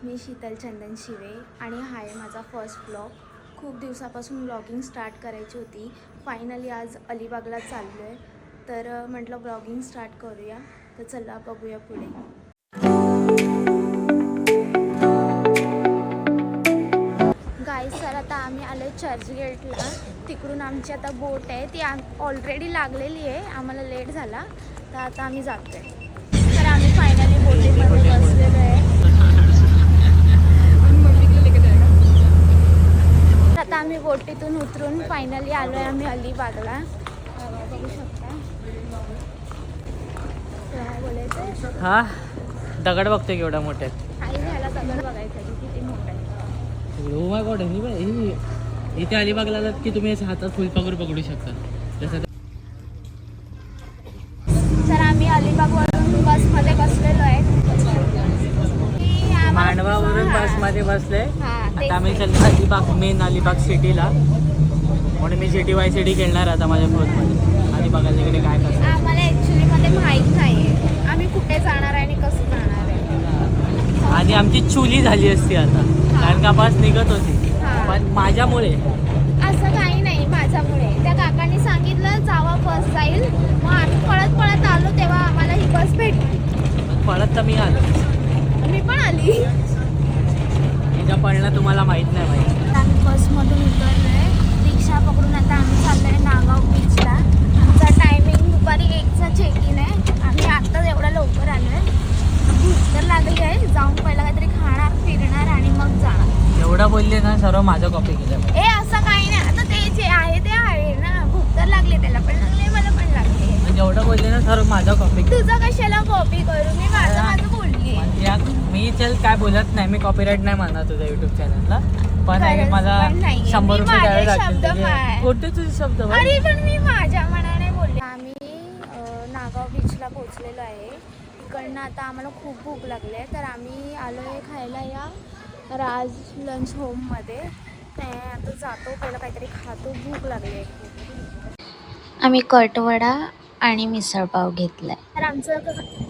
मी शीतल चंदन शिवे आणि हा आहे माझा फर्स्ट ब्लॉग. खूप दिवसापासून ब्लॉगिंग स्टार्ट करायची होती. फायनली आज अलिबागला चाललो आहे, तर म्हटलं ब्लॉगिंग स्टार्ट करूया. तर चला बघूया पुढे. गाईस, सर आता आम्ही आलो आहे चर्चगेटला. तिकडून आमची आता बोट आहे, ती ऑलरेडी लागलेली आहे. आम्हाला लेट झाला तर आता आम्ही जातो आहे. तर आम्ही फायनली बोटीमध्ये बसलेलो आहे. आता आम्ही बोटीतून उतरून फायनली आलो आहे आम्ही अलिबागला. बघू शकता. काय बोलायचं? हा दगड बघतोय केवढा मोठा आहे. आई ह्याला दगड बघायचा की किती मोठा आहे. ओ माय गॉड, ही इथे अलिबागला आलात की तुम्ही असं हातात फुलपाखरू पकडू शकता. जसं तर आम्ही अलिबागवरून बसमध्ये बसलेलो आहे. मांडवावरून बसमध्ये बसले. हां, आता आम्ही चाललो अलिबाग, मेन अलिबाग सिटीला. म्हणून मी GTY खेळणार आता माझ्या फोनमध्ये. अलिबागला इकडे काय कसं. आम्हाला ॲक्च्युलीमध्ये माहीत नाही आहे आम्ही कुठे जाणार आहे आणि कसं जाणार आहे. आणि आमची चुली झाली असती आता, कारण का बस निघत होती. हां. पण माझ्यामुळे असं काही नाही माझ्यामुळे. त्या काकांनी सांगितलं जावा बस जाईल, मग आम्ही पळत पळत आलो तेव्हा आम्हाला ही बस भेटली. पळत तर मी आलो. मी पण आली. तिच्या पळणं तुम्हाला माहीत नाही माहिती. आम्ही बसमधून उतरलो आहे. रिक्षा पकडून आता आम्ही चाललो आहे नागाव बीचला. आमचा टायमिंग दुपारी 1चा चेक इन आहे. आम्ही आत्ताच एवढा लवकर आलो आहे. भूक तर लागली आहे. जाऊन पहिला काहीतरी खाणार, फिरणार आणि मग जाणार. एवढं बोलले ना सर्व माझं कॉपी केलं. असं काही नाही. आता ते जे आहे ते आहे ना. भूक तर लागली, त्याला पण लागले, मला पण लागले. जेवढं बोलले ना सर्व माझं कॉपी केलं. तुझं कशाला कॉपी करू? मी माझं बोलली. मी चल काय बोलत नाही, मी कॉपीराईट नाही म्हणणार तुझ्या युट्यूब चॅनलला. पण मला पण नाहीये. 100 रुपये द्यावे लागतील. शब्द कोणते तुझे शब्द? अरे पण मी माझ्या मनाने बोलले. आम्ही नागाव बीचला पोहोचलेलो आहे. इकडनं आता आम्हाला खूप भूक लागली आहे, तर आम्ही आलो आहे खायला या राज लंच होममध्ये. ते आता जातो, पहिलं काहीतरी खातो, भूक लागली आहे खूप. आम्ही कटवडा आणि मिसळपाव घेतलाय. तर आमचं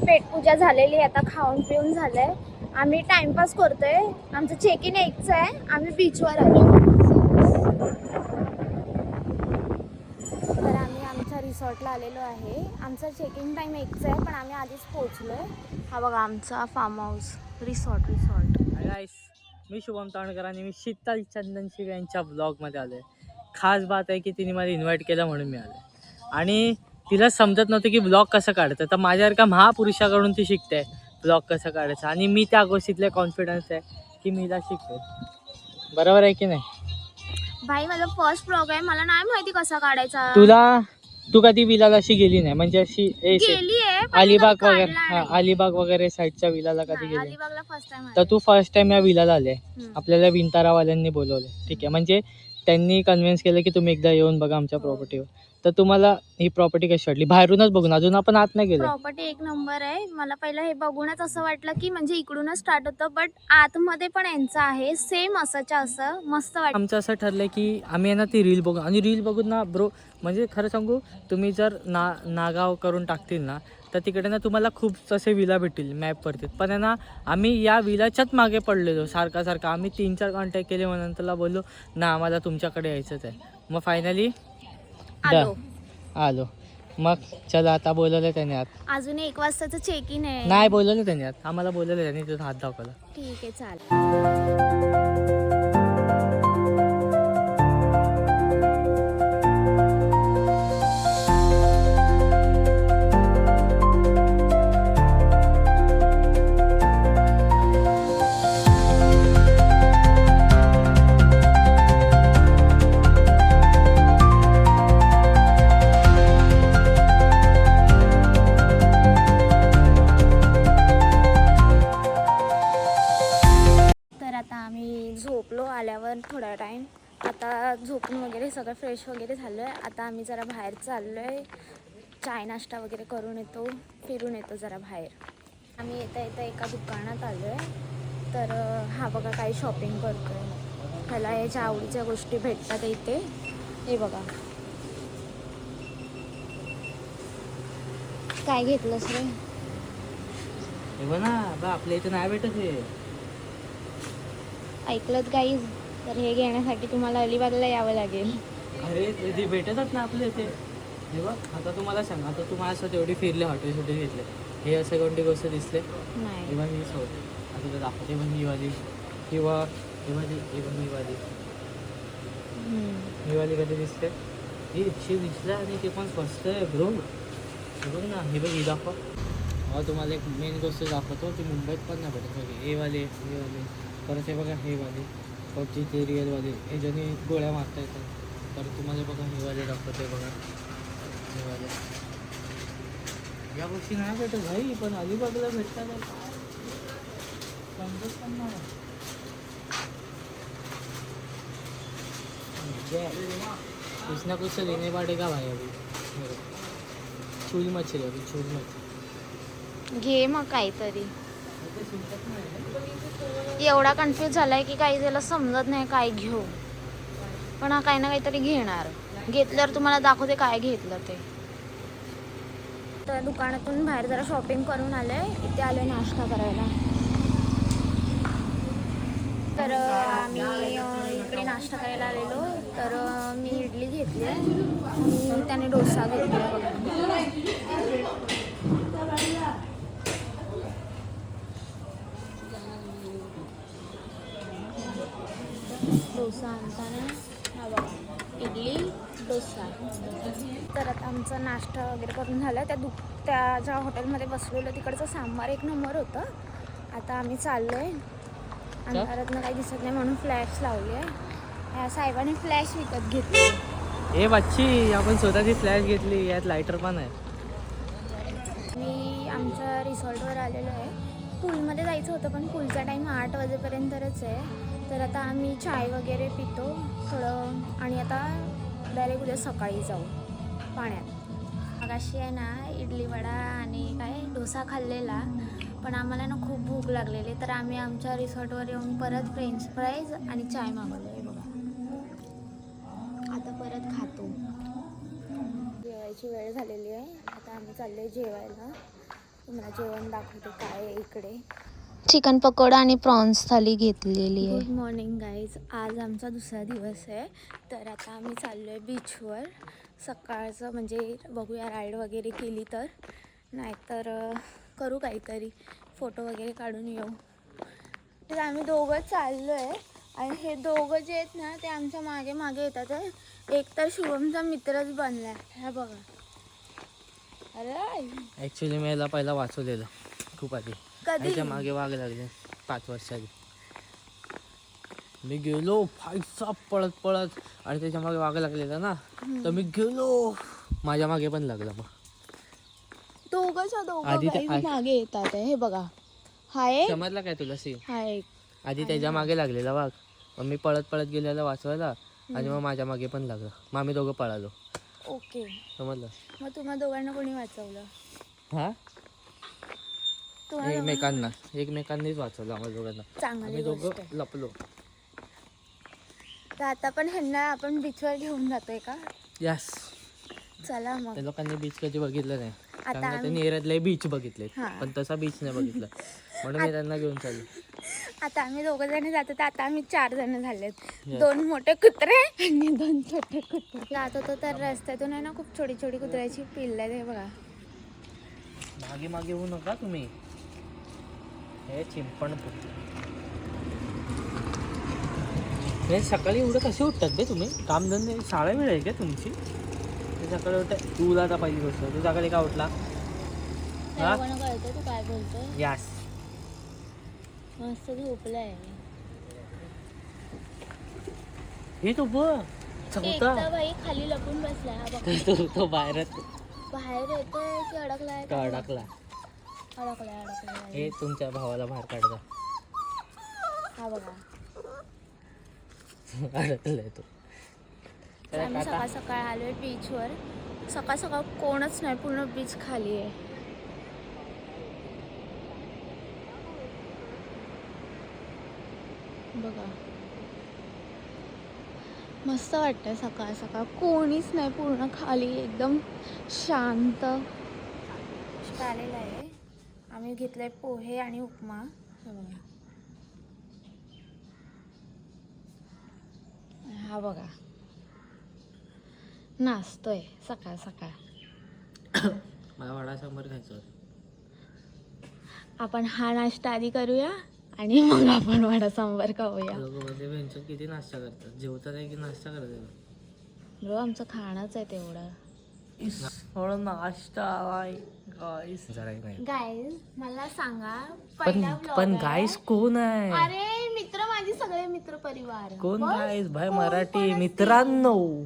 पेटपूजा झालेली आहे, आता खाऊन पिऊन झालंय. आम्ही टाइमपास करतोय. आमचं चेक इन 1चं आहे. आम्ही बीचवर आलो. तर आम्ही आमच्या रिसॉर्टला आलेलो आहे. आमचा चेकिंग टाईम 1चा आहे, पण आम्ही आधीच पोहोचलोय. हा बघा आमचा फार्म हाऊस रिसॉर्ट. गाईस, मी शुभम तावणकर आणि मी शीतल चंदन शिवे यांच्या ब्लॉगमध्ये आलो आहे. खास बात आहे की तिने मला इन्व्हाइट केलं म्हणून मी आलो. आणि तिला समजत नव्हतं की ब्लॉग कसं काढतं, तर माझ्यासारखा महापुरुषाकडून ती शिकते ब्लॉग कसं काढायचं. आणि मी त्या गोष्टीतले कॉन्फिडन्स आहे की मी हिला शिकते. बरोबर आहे की नाही? भाई, माझा फर्स्ट ब्लॉग आहे, मला नाही माहिती कसा काढायचा. तू कधी विलाला अशी गेली नाही, म्हणजे अशी गेली आहे अलिबाग वगैरे? हा, अलिबाग वगैरे साईडच्या विलाला कधी गेली? अलिबागला फर्स्ट टाइम. तर तू फर्स्ट टाइम या विलाला आले. आपल्याला विंतारावाल्यांनी बोलवले, ठीक आहे. म्हणजे त्यांनी कन्व्हिन्स केलं की तुम्ही एकदा येऊन बघा आमच्या प्रॉपर्टीवर. तर तुम्हाला ही प्रॉपर्टी कशी वाटली बाहेरूनच बघून? अजून आपण आत नाही गेलो. प्रॉपर्टी एक नंबर आहे. मला पहिलं हे बघूनच असं वाटलं की म्हणजे इकडूनच स्टार्ट होतं, बट आतमध्ये पण यांचं आहे सेम असंच्या असं. मस्त वाटतं. आमचं असं ठरलं की आम्ही आहे ना ती रील बघू, आणि रील बघून ना ब्रो, म्हणजे खरं सांगू, तुम्ही जर नागाव करून टाकतील ना, तर तिकडे ना तुम्हाला खूप तसे विला भेटतील मॅपवरती. पण आहे ना, आम्ही या विलाच्याच मागे पडलेलो सारखा. आम्ही 3-4 कॉन्टॅक्ट केले, म्हणून त्याला बोललो ना आम्हाला तुमच्याकडे यायचंच आहे. मग फायनली आलो. मग चला, आता बोलवलं त्याने आत. अजून 1 वाजताचं चेक इन आहे. नाही बोलवलं त्याने आत, आम्हाला बोलवलं त्याने, तुझा हात दाखवला. ठीक आहे, चालेल. झोपलो आल्यावर थोडा टाईम. आता झोपून वगैरे सगळं फ्रेश वगैरे झालो आहे. आता आम्ही जरा बाहेर चाललो आहे, चाय नाश्ता वगैरे करून येतो, फिरून येतो जरा बाहेर. आम्ही येता एका दुकानात आलो आहे. तर हा बघा काही शॉपिंग करतो आहे. ह्याला याच्या आवडीच्या गोष्टी भेटतात इथे. हे बघा, काय घेतलंस रे? हे बघ ना, आपल्या इथे नाही भेटत हे. ऐकलत गाईज, तर हे घेण्यासाठी तुम्हाला अलिबागला यावं लागेल. अरे ते भेटतात ना आपले ते. हे बघ आता तुम्हाला सांग, आता तू माझ्यासोबत एवढी फिरले, हॉटेल घेतले, हे असे कोणती गोष्ट दिसले? नाही. तेव्हा मी सोड आता तर दाखवते पण ही वाली किंवा ही वाली ही वाली कधी दिसते? ही 120 दिसलं आणि ते पण स्वस्त आहे ब्रो. हे बघ ना, हे बघ ही दाखव. तुम्हाला एक मेन गोष्ट दाखवतो, ती मुंबईत पण नाही भेटत बघ. हे वाले परत हे बघा, हे वाले पबजी ते रिअलवाले ह्याच्याने गोळ्या मारता येतात. परत तुम्हाला बघा हे वाले दाखवते बघा, हे वाले. या गोष्टी नाही भेटत भाई, पण अलिबागला भेटतात. समजत पण नाही. कुछ ना कुछ तो लेने पड़ेगा भाई अभी. चूल मच्छी अभी, चूल मच्छी घे मग काहीतरी. एवढा कन्फ्यूज झालाय की काही त्याला समजत नाही काय घेऊ, पण हा काही ना काहीतरी घेणार. घेतल्यावर तुम्हाला दाखवते काय घेतलं ते. तर दुकानातून बाहेर जरा शॉपिंग करून आलोय, इथे आलोय नाश्ता करायला. तर आम्ही इकडे नाश्ता करायला आलेलो. तर मी इडली घेतली आणि त्याने डोसा घेतला बघा. डोसा आणताना हा बघा, इडली डोसा. तर आता आमचा नाश्ता वगैरे करून झाला. त्या ज्या हॉटेलमध्ये बसलेलो तिकडचं सांबार एक नंबर होतं. आता आम्ही चाललो आहे. अंधारातनं काही दिसत नाही म्हणून फ्लॅश लावली आहे. या साहेबाने फ्लॅश विकत घेतली. हे बच्ची, आपण स्वतःची फ्लॅश घेतली, यात लायटर पण आहे. मी आमच्या रिसॉर्टवर आलेलो आहे. पूलमध्ये जायचं होतं पण पूलचा टाईम 8 वाजेपर्यंतच आहे. तर आता आम्ही चाय वगैरे पितो थोडं आणि आता डायरेक्ट उद्या सकाळी जाऊ पाण्यात. मगाशी आहे ना इडली वडा आणि काय डोसा खाल्लेला, पण आम्हाला ना खूप भूक लागलेली. तर आम्ही आमच्या रिसॉर्टवर येऊन परत फ्रेंच फ्राईज आणि चाय मागवलं आहे बघा. आता परत खातो. जेवायची वेळ झालेली आहे. आता आम्ही चाललो आहे जेवायला. तुम्हाला जेवण दाखवते काय आहे इकडे. चिकन पकोडा आणि प्रॉन्स थाली घेतलेली आहे. Good morning guys. आज आमचा दुसरा दिवस आहे. तर आता आम्ही चाललो आहे बीचवर. सकाळचं म्हणजे बघूया राईड वगैरे केली तर, नाहीतर करू काहीतरी, फोटो वगैरे काढून येऊ. तर आम्ही दोघं चाललो आहे आणि हे दोघं जे आहेत ना ते आमच्या मागे मागे येतात आहे. एक तर शुभमचा मित्रच बनला आहे, हा बघा. अरे ॲक्च्युली मी याला पहिला वाचवलेलं खूप आधी. कधी? त्याच्या मागे वाघ लागले 5 वर्षांनी. मी गेलो फाईटचा पळत पळत आणि त्याच्या मागे वाघ लागलेला ना, तर मी गेलो, माझ्या मागे पण लागला. मग दोघंच्या आधी दोघं मागे येतात आहे. हे बघा, हा एक, समजला काय तुला सीन? हा एक. आधी त्याच्या मागे लागलेला वाघ, मग मी पळत पळत गेलेला वाचवायला आणि मग माझ्या मागे पण लागला. मग आम्ही दोघं पळालो. ओके, समजलं? मग तुम्हा दोघांना कोणी वाचवलं? हा, तुम्हाला एकमेकांनीच वाचवलं आम्हाला दोघांना. चांगली आम्ही गोष्ट दोघं आहे. लपलो. तर आता पण ह्यांना आपण बीचवर घेऊन जातोय का? यस. चला मग. त्या लोकांनी बीच कधी बघितलं नाही. आता कारण त्यांनी एरियातले बीच बघितले, हा. पण तसा बीच नाही बघितला, म्हणून मी त्यांना घेऊन चाललो. आता आम्ही 2 जण जातो. तर आता आम्ही 4 जण झालेत. 2 मोठे कुत्रे आणि 2 छोटे कुत्रे. जात होतो तर रस्त्यातून आहे ना खूप छोटी छोटी कुत्र्याची पिल्लं आहेत. हे बघा. मागे मागे येऊ नका तुम्ही. हे चिंपण हे सकाळी एवढं कसे उठतात बे तुम्ही? कामधंदे शाळा वेळ आहे का तुमची? ते सकाळी उठत. तुला आता पहिली गोष्ट, तू सकाळी का उठला? कळतं तू काय बोलतोय. यास, मस्त झोपलाय. हे तो बघ एकटा बाई खाली लपून बसलाय. हा बघ, तो बाहेर बाहेर येतोय की अडकलाय? अडकला. अडकलाय. हे तुमच्या भावाला बाहेर काढता. हा बघा. अडकलाय तो. तर आम्ही सकाळ सकाळ आलोय बीचवर. सकाळ सकाळ कोणच नाही, पूर्ण बीच खाली आहे. बघा, मस्त वाटतंय सकाळ सकाळ. कोणीच नाही, पूर्ण खाली एकदम शांत. आलेला आहे. आम्ही घेतलंय पोहे आणि उपमा. हा बघा नाचतोय सकाळ सकाळ. मला वडा सांबार खायचा होता. आपण हा नाश्ता आधी करूया आणि मग आपण वडा सांबार खाऊया. लोक म्हणजे त्यांचं किती नाश्ता करतात, जेवतात आहे की नाश्ता करतात. ब्रो आमचं खाणंच आहे तेवढं. थोडं नाश्ता गाईस जरा नाही. गाईज मला सांगा पण पहिला vlog पण आहे. गाईस कोण आहे? अरे मित्र माझे सगळे मित्र परिवार. कोण बस, गाईस भाई कोण मराठी पण असतील. मित्रांनो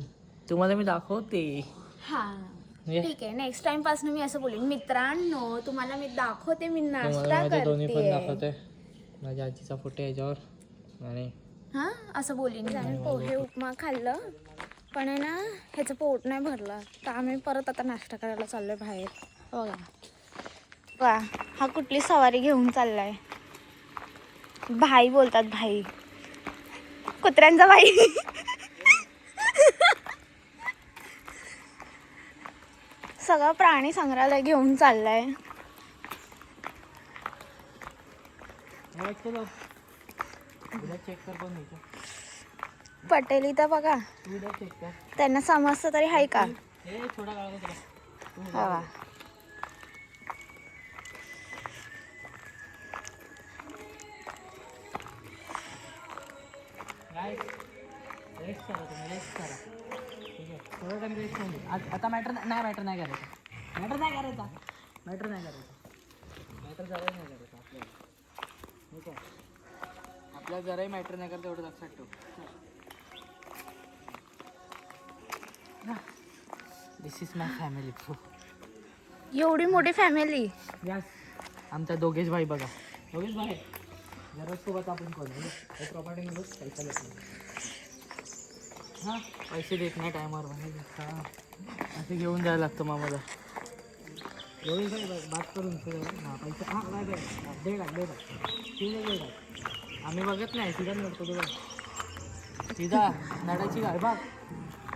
तुम्हाला मी दाखवते. हा ये. ठीक आहे नेक्स्ट टाइम पासून मी असं बोलेन मित्रांनो तुम्हाला मी दाखवते मी नाश्ता तुम्हाला माझे दोन्ही पण करते. दाखवते. माझ्या आजीचा फोटो याच्यावर आणि हा असं बोलीन. आम्ही पोहे उपमा खाल्लं पण आहे ना ह्याचं पोट नाही भरलं तर आम्ही परत आता नाश्ता करायला चाललोय बाहेर. बघा वा हा कुठली सवारी घेऊन चाललाय. भाई बोलतात भाई, कुत्र्यांचा भाई. सगळं प्राणी संग्रहालय घेऊन चाललाय. चेक कर पण नाही. पटेली तर बघा चेक कर. त्यांना समजतं तरी आहे का. हे थोडा काळ हा रेस्ट करा तुम्ही, रेस्ट करा. ठीक आहे थोडा टाइम रेस्ट होऊन दे. आता मॅटर नाही करायचा. मॅटर नाही करायचा मॅटर जरा नाही करायचा आपल्याला. ठीक आहे आपल्याला जराही मॅटर नाही करता एवढं लक्षात ठेव. दिस इज माय फॅमिली प्रो. एवढी मोठी फॅमिली. यस आमचा दोघेच भाई बघा. दोघेच भाई जरा सोबत आपण कोण प्रॉपर्टी मध्ये पैसा देत नाही. हां पैसे देत नाही टायमावर म्हणजे हां असं घेऊन जायला लागतं मग मला. दोघेच भाई बात करून हां पैसे हां काय दे लाख आम्ही बघत नाही सीधा नडतो तुला सीधा नडाची गाय बघ.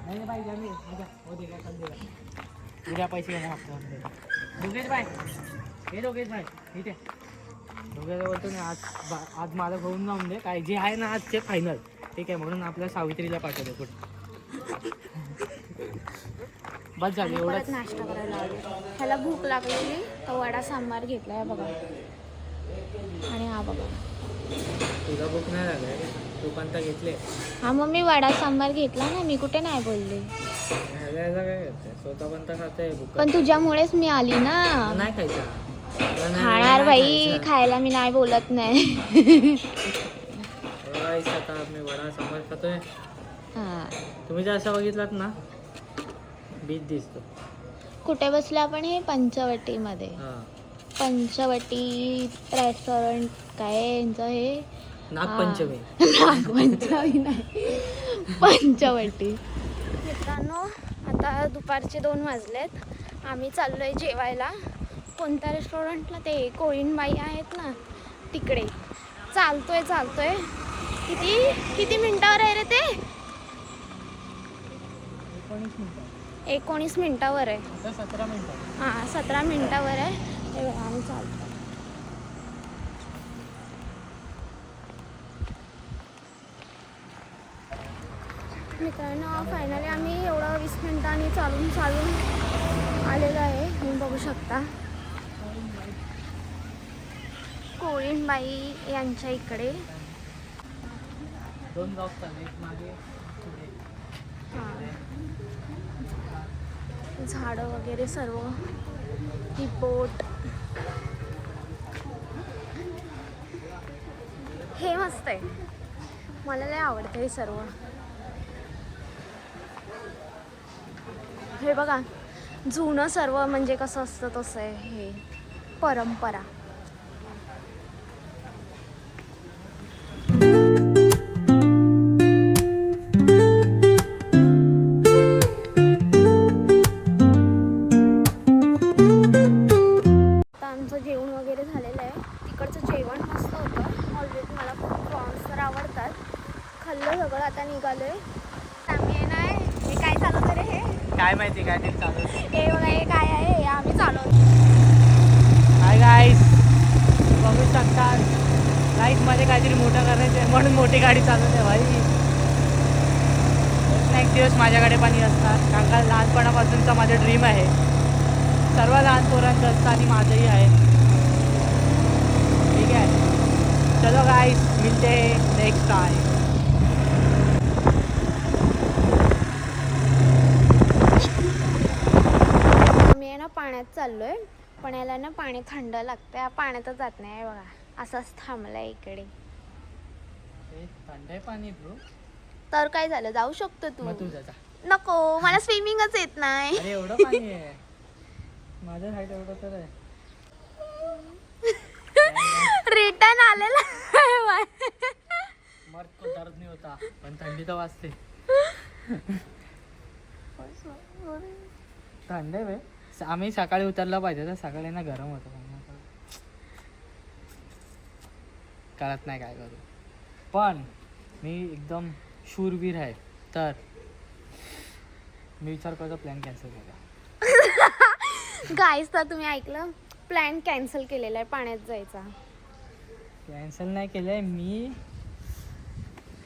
नाही पाहिजे आम्ही मजा हो दे काय दे उद्या पैसे घेणार आपल्या. दोघेच बाय हे दोघेच बाय इथे दोघेला बोलतो ना आज मला घेऊन जाऊन दे काय जे आहे ना आज ते फायनल. ठीक आहे म्हणून आपल्या सावित्रीला पाठवतो कुठं. बस झाली परत एवढंच. नाश्ता करायला आलो. ह्याला भूक लागलेली तर वडा सांबार घेतलाय बघा. आणि हा बघा तुला भूक नाही लागलाय तू पण तर घेतले. हा मग मी वडा सांबार घेतला ना मी कुठे नाही बोलले. काय करते स्वतः पण तर खाते भूक पण तुझ्यामुळेच मी आली ना. नाही खायचा खाणार बाई खायला मी नाही बोलत नाही. आता मी वडा सांबार खातोय. हा तुम्ही जर असं बघितलात ना बीच दिसतो. कुठे बसले आपण हे पंचवटीमध्ये. हां पंचवटी रेस्टॉरंट काय आहे यांचं हे नागपंचमी. नागपंचमी नाही पंचवटी. मित्रांनो आता दुपारचे 2 वाजलेत. आम्ही चाललोय जेवायला. कोणत्या रेस्टॉरंटला ते कोळीणबाई आहेत ना तिकडे. चालतोय किती मिनिटावर आहे रे ते. 19 मिनिटावर आहे. 17 मिनिटं. हां 17 मिनिटावर आहे. ते आम्ही चालतो. मित्रांनो फायनली आम्ही एवढं 20 मिनिटांनी चालून आलेलो आहे. तुम्ही बघू शकता कोळीणबाई यांच्या इकडे. 2 ब्लॉक चालले एक मागे पुढे. झाडं वगैरे सर्व ही बोट हे मस्त आहे. मला लय आवडतं हे सर्व. हे बघा जुनं सर्व म्हणजे कसं असतं तसं आहे हे परंपरा. आमचं जेवण वगैरे झालेलं आहे. तिकडचं जेवण मस्त होतं. ऑलरेडी मला खूप प्रॉन्स तर आवडतात. खाल्लं सगळं आता निघालोय. आम्ही आहे ना हे काय चालवतं रे हे काय माहिती काय ते चालू. हे बघा हे काय आहे हे आम्ही चालवतो. हाय गाईस बघू शकतात लाईफमध्ये काहीतरी मोठं करायचं आहे म्हणून मोठी गाडी चालवते भाई. एक दिवस माझ्याकडे पण असणार, कारण का लहानपणापासूनचा माझं ड्रीम आहे. सर्व लहान पोरांचं असतं आणि माझंही आहे. ठीक आहे, चलो गाइस, मिलते हैं नेक्स्ट टाइम. मी आहे ना पाण्यात चाललोय, पण याला ना पाणी थंड लागतंय. पाण्यातच जात नाही बघा, असंच थांबलाय इकडे. थंड आहे पाणी ब्रो. तर काय झालं, जाऊ शकतो तू. मग तू जा. नको, मला स्विमिंगच येत नाही. अरे एवढं पाणी आहे माझ्या हाईट एवढं तर आहे. रिटर्न आलेला मर्द को दर्द नाही होता, पण थंडी तर वाजते. थंड आहे बे. आम्ही सकाळी उतरला पाहिजे तर सकाळी ना गरम होतं. कळत नाही काय करू, पण मी एकदम शूरवीर आहे, तर मी विचार करतो प्लॅन कॅन्सल केला. गाईस, तर तुम्ही ऐकलं, प्लॅन कॅन्सल केलेला आहे पाण्यात जायचा. कॅन्सल नाही केलंय मी.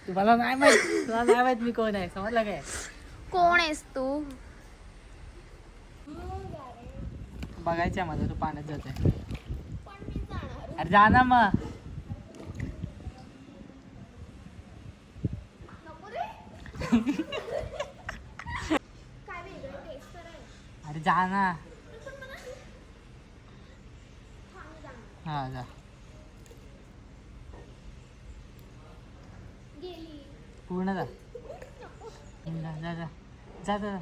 तुला नाही माहित मी कोण आहे, समजलं काय? कोण आहेस तू? बघायचं आहे मला, तू पाण्यात जाते. अरे जा ना मग. अरे जा ना. हा जा. पूर्ण जा. जा जा जा जा.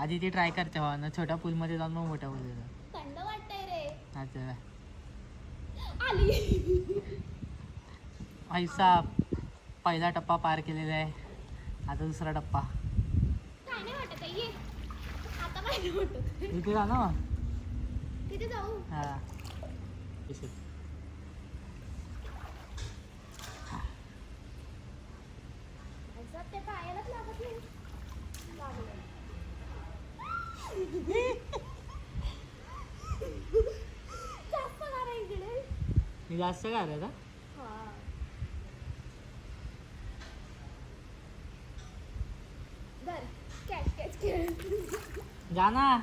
आधी ती ट्राय करते हो ना, छोट्या पूलमध्ये जाऊन मग मोठ्या पूलमध्ये जा. थंड वाटतंय रे. अच्छा आली. ऐसा पहिला टप्पा पार केलेला आहे, आता दुसरा टप्पा. काय नाही वाटत आहे, ये. आता काय नाही वाटत. इथे जा ना. तिथे जाऊ. हा ते पायालाच लागत नाही. जास्त गार आहे इकडे. मी जास्त काय आहे का? जा ना.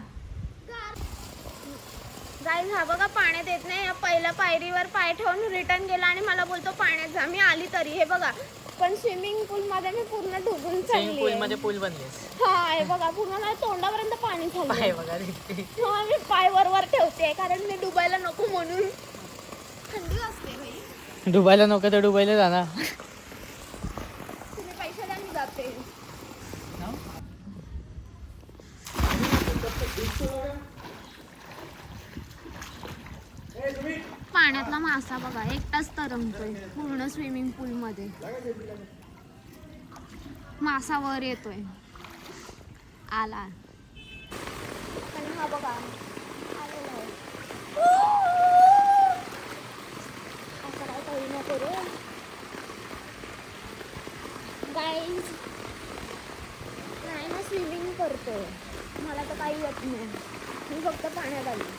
गाईज, हा बघा पाण्यात येत नाही. पहिल्या पायरीवर पाय ठेवून रिटर्न गेला आणि मला बोलतो पाण्यात जा. मी आली तरी, हे बघा, पण स्विमिंग पूल मध्ये मी पूर्ण डुबून चालली. पूल मध्ये पूल बनलेस. हा, हे बघा, पूर्ण माझ्या तोंडापर्यंत पाणी पाय झालं. बघा रे. हा, मी पाय वर ठेवते कारण मी डुबायला नको म्हणून. थंडी वाजते भाई. डुबायला नको तर डुबायला जा ना. तुम्ही पैसे द्या, मी जाते. पाण्यातला मासा बघा एकटाच तरंगतोय पूर्ण स्विमिंग पूल मध्ये. मासा वर येतोय. आला आणि हा बघा आलेला आहे. असं काय करू नको रे गाईज. नाही ना, स्विमिंग करतोय, मला तर काही येत नाही. मी फक्त पाण्यात आली.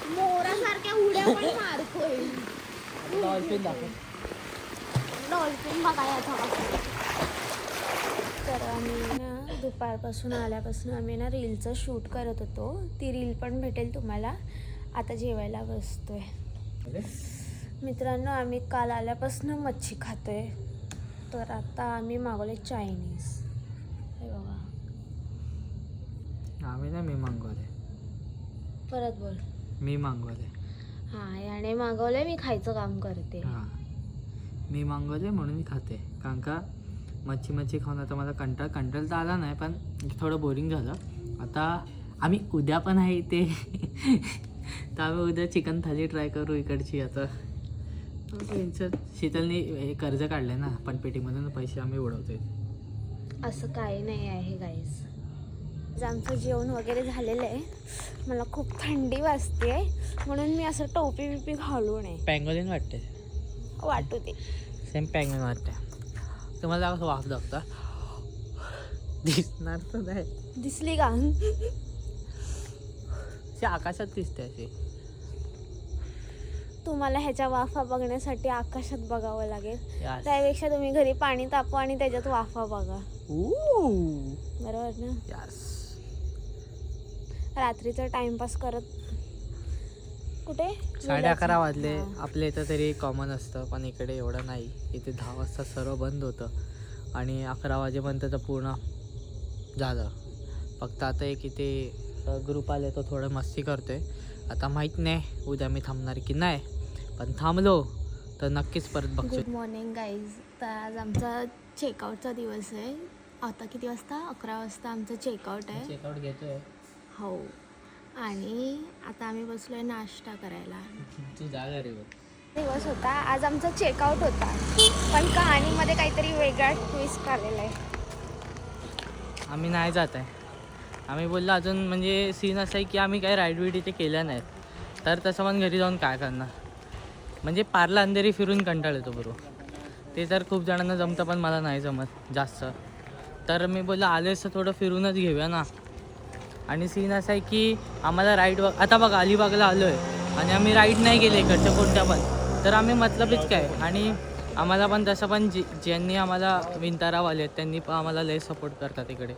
मोरासारख्या उड्या पण मारतोय. डॉल्फिन दाखव. डॉल्फिन बघायचा. तर आम्ही ना दुपारपासून आल्यापासून आम्ही ना रीलचं शूट करत होतो. ती रील पण भेटेल तुम्हाला. आता जेवायला बसतोय. मित्रांनो, आम्ही काल आल्यापासून मच्छी खातोय, तर आता आम्ही मागवले चायनीज. हे बघा. आम्ही ना, मी मागवले. परत बोल. मी मागवले. हां, याने मागवले, मी खायचं काम करते. हां, मी मागवले म्हणून मी खाते. कारण का मच्छी खाऊन आता मला कंटाळ तर आला नाही, पण थोडं बोरिंग झालं. आता आम्ही उद्या पण आहे ते तर आम्ही उद्या चिकन थाली ट्राय करू इकडची. आता शीतलने कर्ज काढले ना पनपेटीमधून, पैसे आम्ही उडवतोय. असं काही नाही आहे गाईस. आमचं जेवण वगैरे झालेलं आहे. मला खूप थंडी वाजते म्हणून मी असं टोपी बिपी घालू नये. पँगोलिन वाटते. वाटू दे. सेम पँगोलिन वाटते. तुम्हाला कसं वाफ लागतं? दिसणार तर नाही. दिसली का? आकाशात दिसते अशी. तुम्हाला ह्याच्या वाफा बघण्यासाठी आकाशात बघावं लागेल. Yes. त्यापेक्षा तुम्ही घरी पाणी तापवा आणि त्याच्यात वाफा बघा. बरोबर ना. Yes. रात्रीचा टाइमपास करत कुठे 11:30 वाजले. हा. आपल्या इथं तरी कॉमन असतं, पण इकडे एवढं नाही. इथे 10 वाजता सर्व बंद होतं आणि 11 वाजेपर्यंत तर पूर्ण झालं. फक्त आता एक इथे ग्रुप आले तो थोडं मस्ती करतोय. आता माहीत नाही उद्या मी थांबणार की नाही, पण थांबलो तर नक्कीच परत बघतो. Good morning guys. तर आज आमचा चेकआउटचा दिवस आहे. आता किती वाजता? 11 वाजता आमचं चेकआउट आहे. चेकआउट घेतोय. हो. आणि आता आम्ही बसलोय नाश्ता करायला. तू जागा रे. दिवस होता आज आमचा चेकआउट होता, पण कहाणीमध्ये काहीतरी वेगळा ट्विस्ट आलेला आहे. आम्ही नाही जात आहे. आम्ही बोललो अजून म्हणजे सीन असं आहे की आम्ही काही राईड बीड इथे केल्या नाहीत, तर तसं पण घरी जाऊन काय करणार. म्हणजे पार्ला अंधेरी फिरून कंटाळ येतो बरोबर. ते तर खूप जणांना जमतं, पण मला नाही जमत जास्त. तर मी बोललो आलेस तर थोडं फिरूनच घेऊया ना. आणि सीन असा आहे की आम्हाला राईड आता बघा अलिबागला आलो आहे आणि आम्ही राईड नाही गेले इकडच्या कोणत्या पण, तर आम्ही मतलबच काय. आणि आम्हाला पण तसं पण ज्यांनी आम्हाला विंतारावाले आहेत त्यांनी पण आम्हाला लय सपोर्ट करतात इकडे,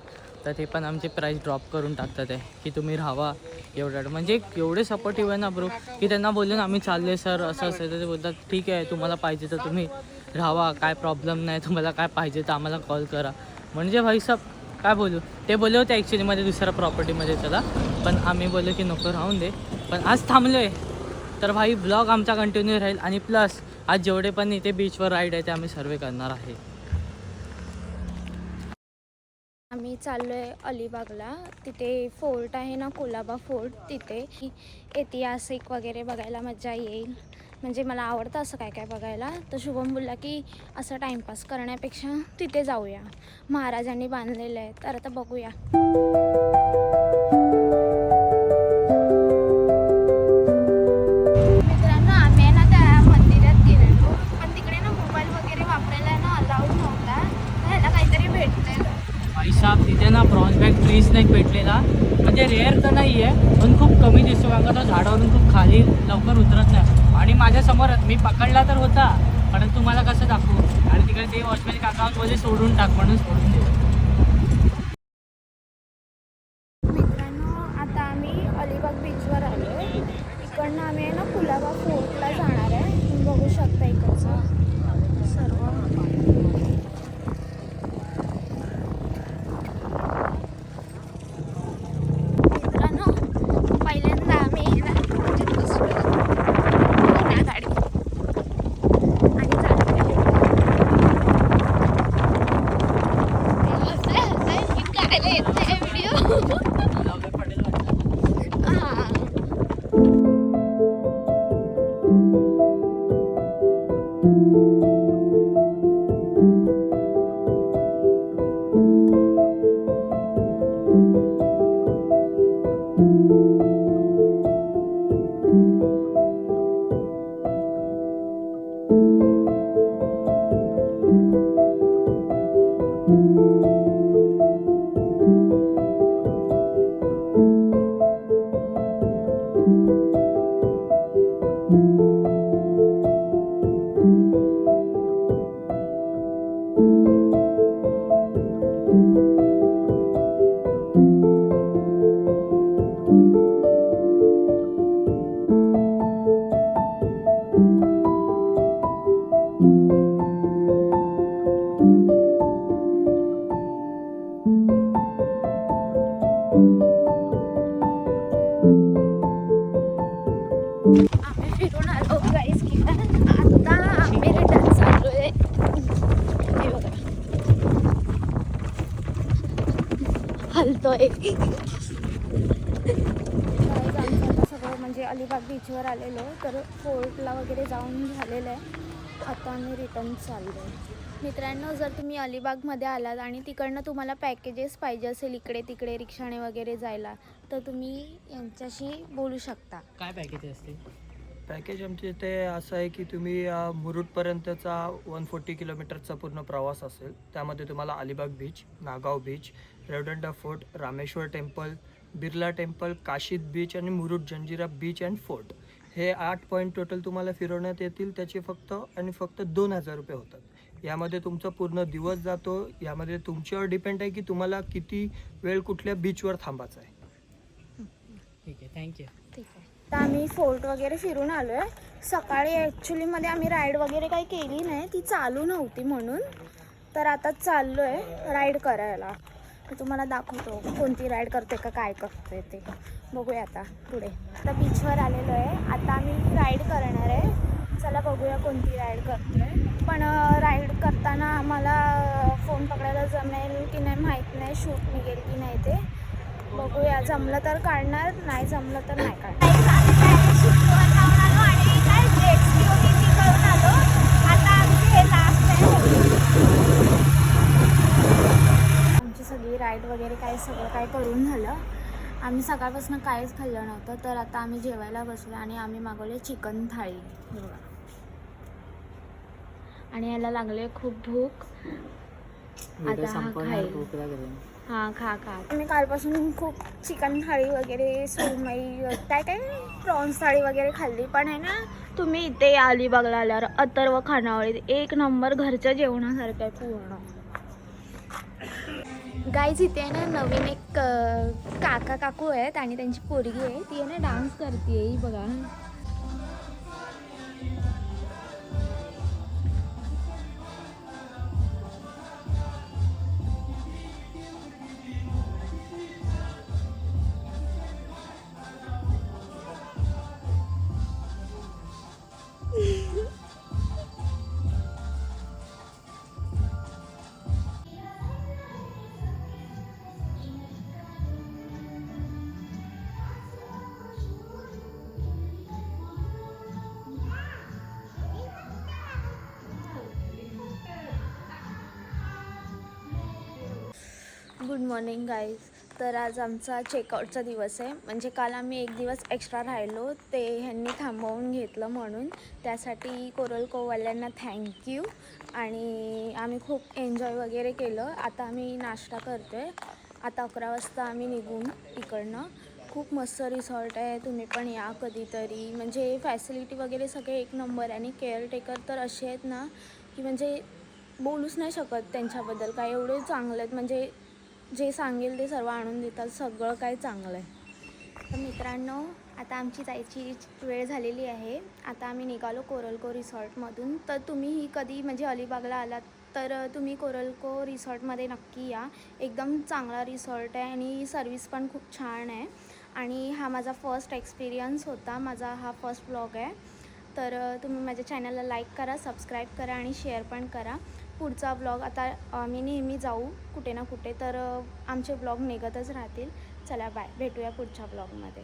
तर ते पण आमचे प्राईस ड्रॉप करून टाकतात आहे की तुम्ही राहावा एवढं. म्हणजे एवढे सपोर्टिव्ह आहे ना ब्रो, की त्यांना बोललो ना आम्ही चाललो आहे सर असं असेल तर ते बोलतात ठीक आहे तुम्हाला पाहिजे तर तुम्ही राहावा, काय प्रॉब्लेम नाही, तुम्हाला काय पाहिजे तर आम्हाला कॉल करा. म्हणजे भाई सब काय बोलू. ते बोलले होते ॲक्च्युलीमध्ये दुसऱ्या प्रॉपर्टीमध्ये चला, पण आम्ही बोललो की नको राहून दे. पण आज थांबलो आहे तर भाई ब्लॉग आमचा कंटिन्यू राहील. आणि प्लस आज जेवढे पण इथे बीचवर राईड आहे ते आम्ही सर्वे करणार आहे. आम्ही चाललो आहे अलिबागला. तिथे फोर्ट आहे ना, कोलाबा फोर्ट. तिथे ऐतिहासिक वगैरे बघायला मजा येईल. म्हणजे मला आवडतं असं काय काय बघायला. तर शुभम बोलला की असं टाईमपास करण्यापेक्षा तिथे जाऊया, महाराजांनी बांधलेलं आहे. तर आता बघूया. मित्रांनो आम्ही आहे ना त्या मंदिरात गेलेलो, पण तिकडे ना मोबाईल वगैरे वापरायला ना अलाउड नव्हता. तर ह्याला काहीतरी भेटतं. पैसा तिथे ना प्रॉन्स बॅग ट्री स्नेक भेटलेला. म्हणजे रेअर तर नाही आहे, पण खूप कमी दिसतो कारण का तो झाडावरून खूप खाली लवकर उतरत नाही. आणि माझ्यासमोरच मी पकडला तर होता, परंतु तुम्हाला कसं दाखवू. आणि तिकडे ते वॉचमॅन काकामध्ये सोडून टाक म्हणून सोडून दिलं. मित्रांनो आता आम्ही अलिबाग बीचवर आलो आहे. इकडनं आम्ही आहे ना कुलाबा फोर्टला जाणार आहे. तुम्ही बघू शकता इकडचं सर्व. मित्रांनो पहिल्यांदा आम्ही ना म्हणजे बसलो त्या गाडीत आणि चालू करायला येत नाही व्हिडिओ. आम्ही फिरून आलो गाईस की आता आम्ही रिटर्न चाललोय. हे बघा हलतोय. आमचं सगळं म्हणजे अलिबाग बीचवर आलेलो, तर फोर्टला वगैरे जाऊन झालेलं आहे. आता आम्ही रिटर्न चाललो आहे. मित्रांनो जर तुम्ही अलिबागमध्ये आलात आणि तिकडनं तुम्हाला पॅकेजेस पाहिजे असेल इकडे तिकडे रिक्षाने वगैरे जायला, तर तुम्ही यांच्याशी बोलू शकता. काय पॅकेज असते? पॅकेज आमच्या इथे असं आहे की तुम्ही मुरुडपर्यंतचा 140 किलोमीटरचा पूर्ण प्रवास असेल. त्यामध्ये तुम्हाला Alibag beach, Nagaon beach, Revdanda fort, Rameshwar temple, Birla temple, Kashid beach आणि Murud Janjira beach and fort हे 8 पॉईंट टोटल तुम्हाला फिरवण्यात येतील. त्याचे फक्त आणि फक्त 2,000 रुपये होतात. यामध्ये तुमचा पूर्ण दिवस जातो. यामध्ये तुमच्यावर डिपेंड आहे की तुम्हाला किती वेळ कुठल्या बीचवर थांबायचं आहे. ठीक आहे, थँक्यू. ठीक आहे. तर आम्ही फोर्ट वगैरे फिरून आलो आहे. सकाळी ॲक्च्युलीमध्ये आम्ही राईड वगैरे काही केली नाही, ती चालू नव्हती म्हणून. तर आता चाललो आहे राईड करायला. मी तुम्हाला दाखवतो कोणती राईड करते का काय करते ते. बघूया आता पुढे. आता बीचवर आलेलो आहे. आता आम्ही राईड करणार आहे. चला बघूया कोणती राईड करतो आहे. पण राईड करताना आम्हाला फोन पकडायला जमेल की नाही माहीत नाही, शूट निघेल की नाही ते बघूया. जमलं तर काढणार, नाही जमलं तर नाही काढणार. आमची सगळी राईड वगैरे काय सगळं काय करून झालं. आम्ही सकाळपासून काहीच खाल्लं नव्हतं. तर आता आम्ही जेवायला बसलो आणि आम्ही मागवले चिकन थाळी बघा. आणि याला लागले खूप भूक. आता हा खाईल. हां खा. मी कालपासून खूप चिकन थाळी वगैरे सुरमई काय प्रॉन्स थाळी वगैरे खाल्ली. पण आहे ना, तुम्ही इथे अलिबागला आल्यावर अथर्व खानावळी एक नंबर घरच्या जेवणासारखं आहे पूर्ण. गाईज इथे आहे ना नवीन एक काका काकू आहेत आणि त्यांची पोरगी आहे. ती आहे ना डान्स करते ही बघा. Good morning guys. तर आज आमचा चेकआउटचा दिवस आहे. म्हणजे काल आम्ही एक दिवस एक्स्ट्रा राहिलो, ते ह्यांनी थांबवून घेतलं म्हणून. त्यासाठी कोरल कोवाल्यांना थँक्यू. आणि आम्ही खूप एन्जॉय वगैरे केलं. आता आम्ही नाश्ता करतो आहे. आता 11 वाजता आम्ही निघून इकडनं. खूप मस्त रिसॉर्ट आहे, तुम्ही पण या कधीतरी. म्हणजे फॅसिलिटी वगैरे सगळे एक नंबर आहे. आणि केअरटेकर तर असे आहेत ना की म्हणजे बोलूच नाही शकत त्यांच्याबद्दल. काय एवढे चांगले आहेत, म्हणजे जे सांगेल ते सर्व आणून देतात. सगळं काय चांगलं आहे. तर मित्रांनो, आता आमची जायची वेळ झालेली आहे. आता आम्ही निघालो कोरलको रिसॉर्टमधून. तर तुम्हीही कधी म्हणजे अलिबागला आलात तर तुम्ही कोरलको रिसॉर्टमध्ये नक्की या. एकदम चांगला रिसॉर्ट आहे आणि सर्विस पण खूप छान आहे. आणि हा माझा फर्स्ट एक्सपिरियन्स होता. माझा हा फर्स्ट ब्लॉग आहे. तर तुम्ही माझ्या चॅनलला लाईक करा, सबस्क्राईब करा आणि शेअर पण करा. पुढचा ब्लॉग आता आम्ही नेहमी जाऊ कुठे ना कुठे, तर आमचे ब्लॉग निघतच राहतील. चला बाय, भेटूया पुढच्या ब्लॉगमध्ये.